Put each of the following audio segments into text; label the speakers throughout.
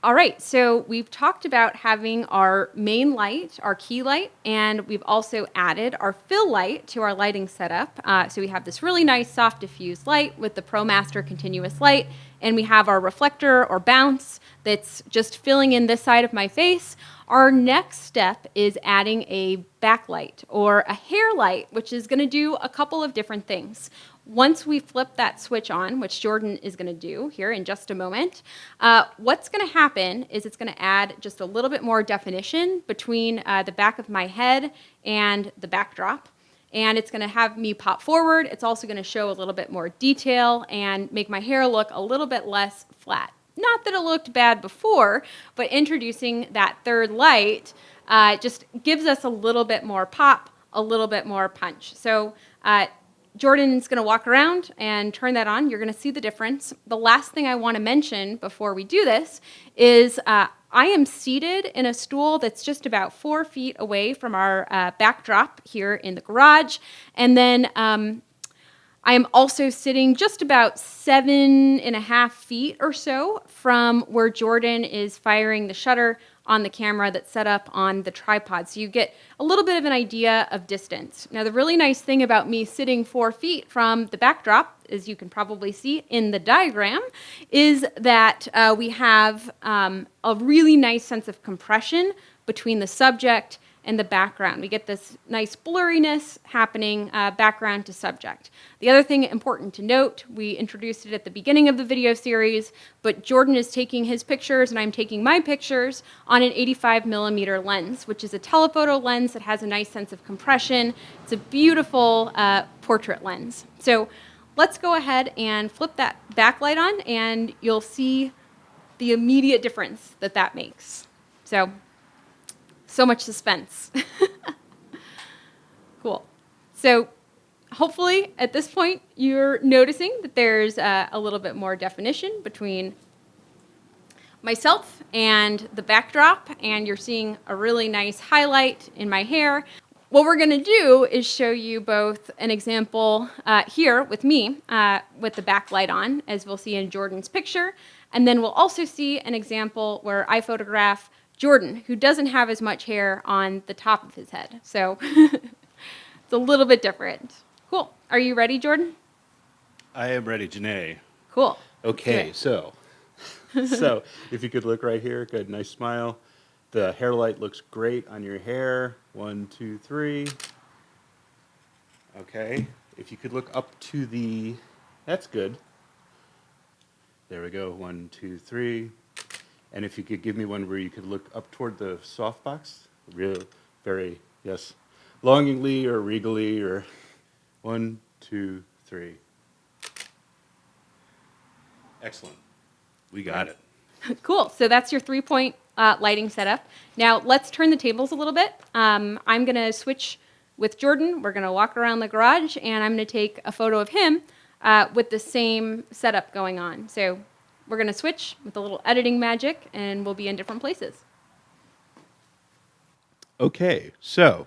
Speaker 1: All right, so we've talked about having our main light, our key light, and we've also added our fill light to our lighting setup. So we have this really nice soft diffuse light with the ProMaster continuous light, and we have our reflector or bounce that's just filling in this side of my face. Our next step is adding a backlight or a hair light, which is going to do a couple of different things. Once we flip that switch on, which Jordan is going to do here in just a moment, what's going to happen is it's going to add just a little bit more definition between the back of my head and the backdrop. And it's going to have me pop forward. It's also going to show a little bit more detail and make my hair look a little bit less flat. Not that it looked bad before, but introducing that third light just gives us a little bit more pop, a little bit more punch. So Jordan's going to walk around and turn that on. You're going to see the difference. The last thing I want to mention before we do this is I am seated in a stool that's just about 4 feet away from our backdrop here in the garage. And then I am also sitting just about 7.5 feet or so from where Jordan is firing the shutter on the camera that's set up on the tripod. So you get a little bit of an idea of distance. Now, the really nice thing about me sitting 4 feet from the backdrop, as you can probably see in the diagram, is that we have a really nice sense of compression between the subject and the background. We get this nice blurriness happening background to subject. The other thing important to note, we introduced it at the beginning of the video series, but Jordan is taking his pictures and I'm taking my pictures on an 85mm lens, which is a telephoto lens that has a nice sense of compression. It's a beautiful portrait lens. So let's go ahead and flip that backlight on and you'll see the immediate difference that that makes. So much suspense. Cool. So hopefully at this point you're noticing that there's a little bit more definition between myself and the backdrop, and you're seeing a really nice highlight in my hair. What we're going to do is show you both an example here with me with the backlight on, as we'll see in Jordan's picture, and then we'll also see an example where I photograph Jordan, who doesn't have as much hair on the top of his head. So it's a little bit different. Cool. Are you ready, Jordan?
Speaker 2: I am ready, JaNae.
Speaker 1: Cool.
Speaker 2: Okay, so if you could look right here, good, nice smile. The hair light looks great on your hair. 1, 2, 3. Okay, if you could look up to the, that's good. There we go, 1, 2, 3. And if you could give me one where you could look up toward the softbox, real, very, yes, longingly or regally, or 1, 2, 3. Excellent. We got it.
Speaker 1: Cool. So that's your 3-point lighting setup. Now let's turn the tables a little bit. I'm going to switch with Jordan. We're going to walk around the garage, and I'm going to take a photo of him with the same setup going on. So we're going to switch with a little editing magic, and we'll be in different places.
Speaker 2: Okay, so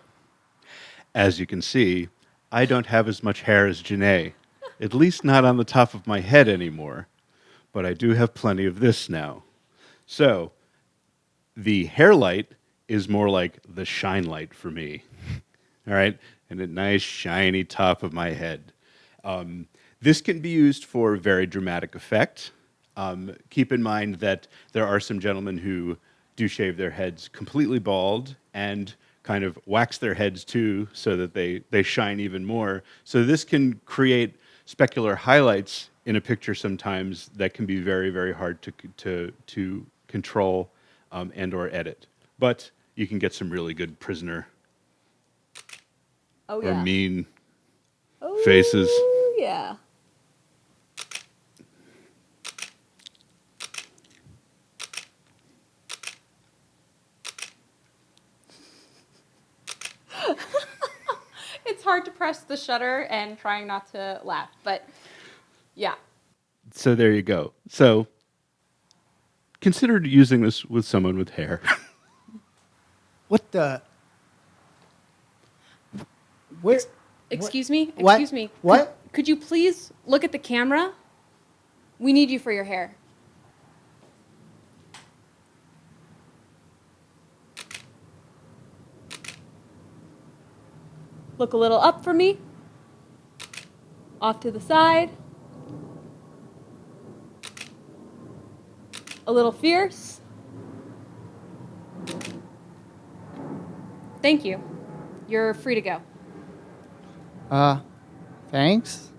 Speaker 2: as you can see, I don't have as much hair as JaNae, at least not on the top of my head anymore, but I do have plenty of this now. So the hair light is more like the shine light for me, all right, and a nice shiny top of my head. This can be used for very dramatic effect. Keep in mind that there are some gentlemen who do shave their heads completely bald and kind of wax their heads too so that they shine even more. So this can create specular highlights in a picture sometimes that can be very, very hard to control and or edit. But you can get some really good prisoner or mean faces.
Speaker 1: Oh, yeah. It's hard to press the shutter and trying not to laugh, but yeah.
Speaker 2: So there you go. So consider using this with someone with hair.
Speaker 3: What the? Where?
Speaker 1: Excuse me?
Speaker 3: What?
Speaker 1: Excuse me.
Speaker 3: What?
Speaker 1: Could you please look at the camera? We need you for your hair. Look a little up for me. Off to the side. A little fierce. Thank you. You're free to go.
Speaker 3: Thanks.